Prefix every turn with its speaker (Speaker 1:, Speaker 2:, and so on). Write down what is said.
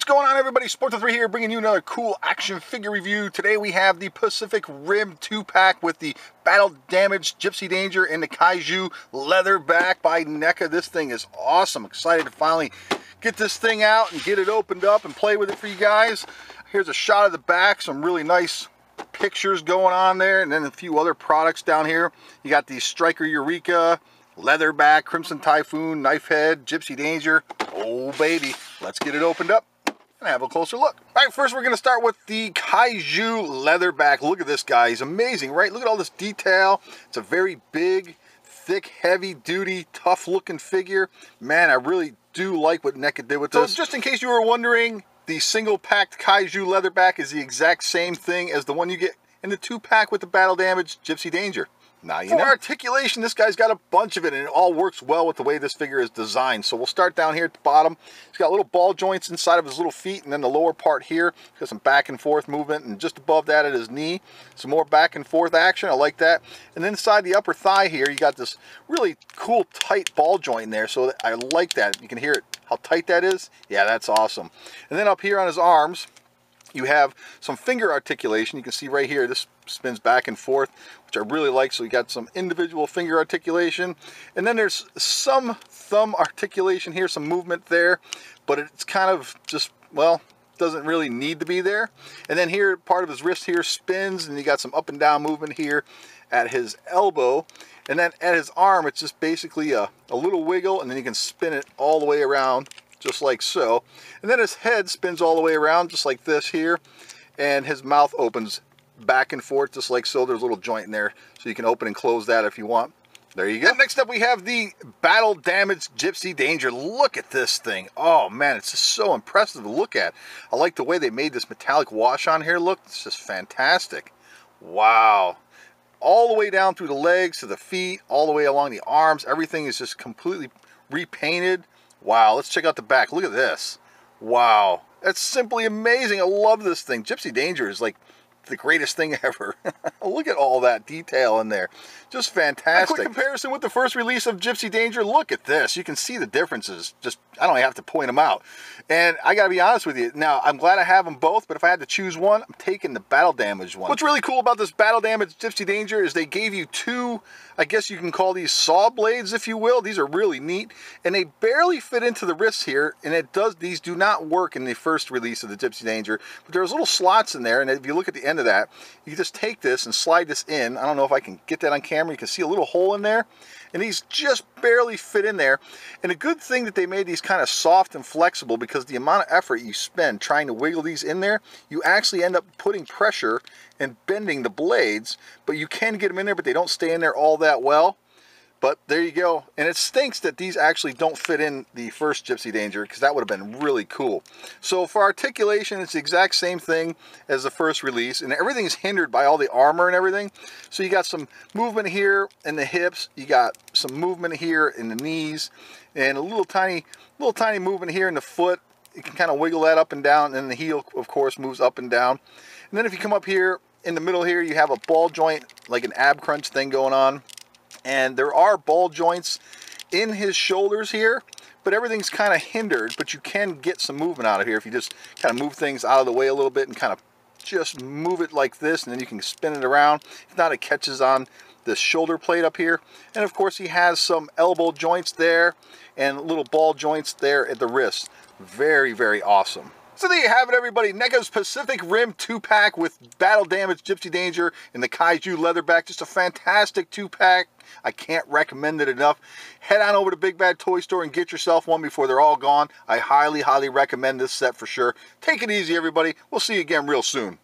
Speaker 1: going on, everybody? Sporta3 here, bringing you another cool action figure review. Today we have the Pacific Rim 2-pack with the Battle Damaged Gypsy Danger and the Kaiju Leatherback by NECA. This thing is awesome. Excited to finally get this thing out and get it opened up and play with it for you guys. Here's a shot of the back, some really nice pictures going on there, and then a few other products down here. You got the Striker Eureka, Leatherback, Crimson Typhoon, Knife Head, Gypsy Danger. Oh baby, let's get it opened up and have a closer look. All right, first we're going to start with the Kaiju Leatherback. Look at this guy, he's amazing, right? Look at all this detail. It's a very big, thick, heavy duty, tough looking figure. Man, I really do like what NECA did with this. So just in case you were wondering, the single packed Kaiju Leatherback is the exact same thing as the one you get in the 2-pack with the Battle Damaged Gypsy Danger. Now you know. For articulation, this guy's got a bunch of it, and it all works well with the way this figure is designed. So we'll start down here at the bottom. He's got little ball joints inside of his little feet, and then the lower part here, he's got some back and forth movement, and just above that at his knee, some more back and forth action. I like that. And then inside the upper thigh here, you got this really cool tight ball joint in there. So I like that. You can hear it, how tight that is. Yeah, that's awesome. And then up here on his arms, you have some finger articulation. You can see right here, this spins back and forth, which I really like. So you got some individual finger articulation. And then there's some thumb articulation here, some movement there, but it's kind of just, well, doesn't really need to be there. And then here, part of his wrist here spins, and you got some up and down movement here at his elbow. And then at his arm, it's just basically a little wiggle, and then you can spin it all the way around, just like so. And then his head spins all the way around, just like this here. And his mouth opens back and forth, just like so. There's a little joint in there, so you can open and close that if you want. There you go. And next up, we have the Battle Damaged Gypsy Danger. Look at this thing. Oh, man, it's just so impressive to look at. I like the way they made this metallic wash on here look. It's just fantastic. Wow. All the way down through the legs to the feet, all the way along the arms. Everything is just completely repainted. Wow, let's check out the back. Look at this. Wow, that's simply amazing. I love this thing. Gypsy Danger is like the greatest thing ever. Look at all that detail in there. Just fantastic. A quick comparison with the first release of Gypsy Danger. Look at this. You can see the differences. Just, I don't have to point them out. And I gotta be honest with you. Now, I'm glad I have them both, but if I had to choose one, I'm taking the Battle Damaged one. What's really cool about this Battle Damaged Gypsy Danger is they gave you two, I guess you can call these saw blades, if you will. These are really neat, and they barely fit into the wrists here, and these do not work in the first release of the Gypsy Danger, but there's little slots in there, and if you look at the end of that, you can just take this and slide this in. I don't know if I can get that on camera. You can see a little hole in there, and these just barely fit in there. And a good thing that they made these kind of soft and flexible, because the amount of effort you spend trying to wiggle these in there, you actually end up putting pressure and bending the blades, but you can get them in there, but they don't stay in there all that well. But there you go. And it stinks that these actually don't fit in the first Gypsy Danger, because that would have been really cool. So for articulation, it's the exact same thing as the first release, and everything's hindered by all the armor and everything. So you got some movement here in the hips, you got some movement here in the knees, and a little tiny movement here in the foot. You can kind of wiggle that up and down, and the heel, of course, moves up and down. And then if you come up here in the middle here, you have a ball joint, like an ab crunch thing going on. And there are ball joints in his shoulders here, but everything's kind of hindered, but you can get some movement out of here if you just kind of move things out of the way a little bit and kind of just move it like this, and then you can spin it around. If not, it catches on the shoulder plate up here. And of course, he has some elbow joints there and little ball joints there at the wrist. Very, very awesome. So there you have it, everybody. NECA's Pacific Rim 2-pack with Battle Damaged Gypsy Danger and the Kaiju Leatherback. Just a fantastic 2-pack. I can't recommend it enough. Head on over to Big Bad Toy Store and get yourself one before they're all gone. I highly, highly recommend this set for sure. Take it easy, everybody. We'll see you again real soon.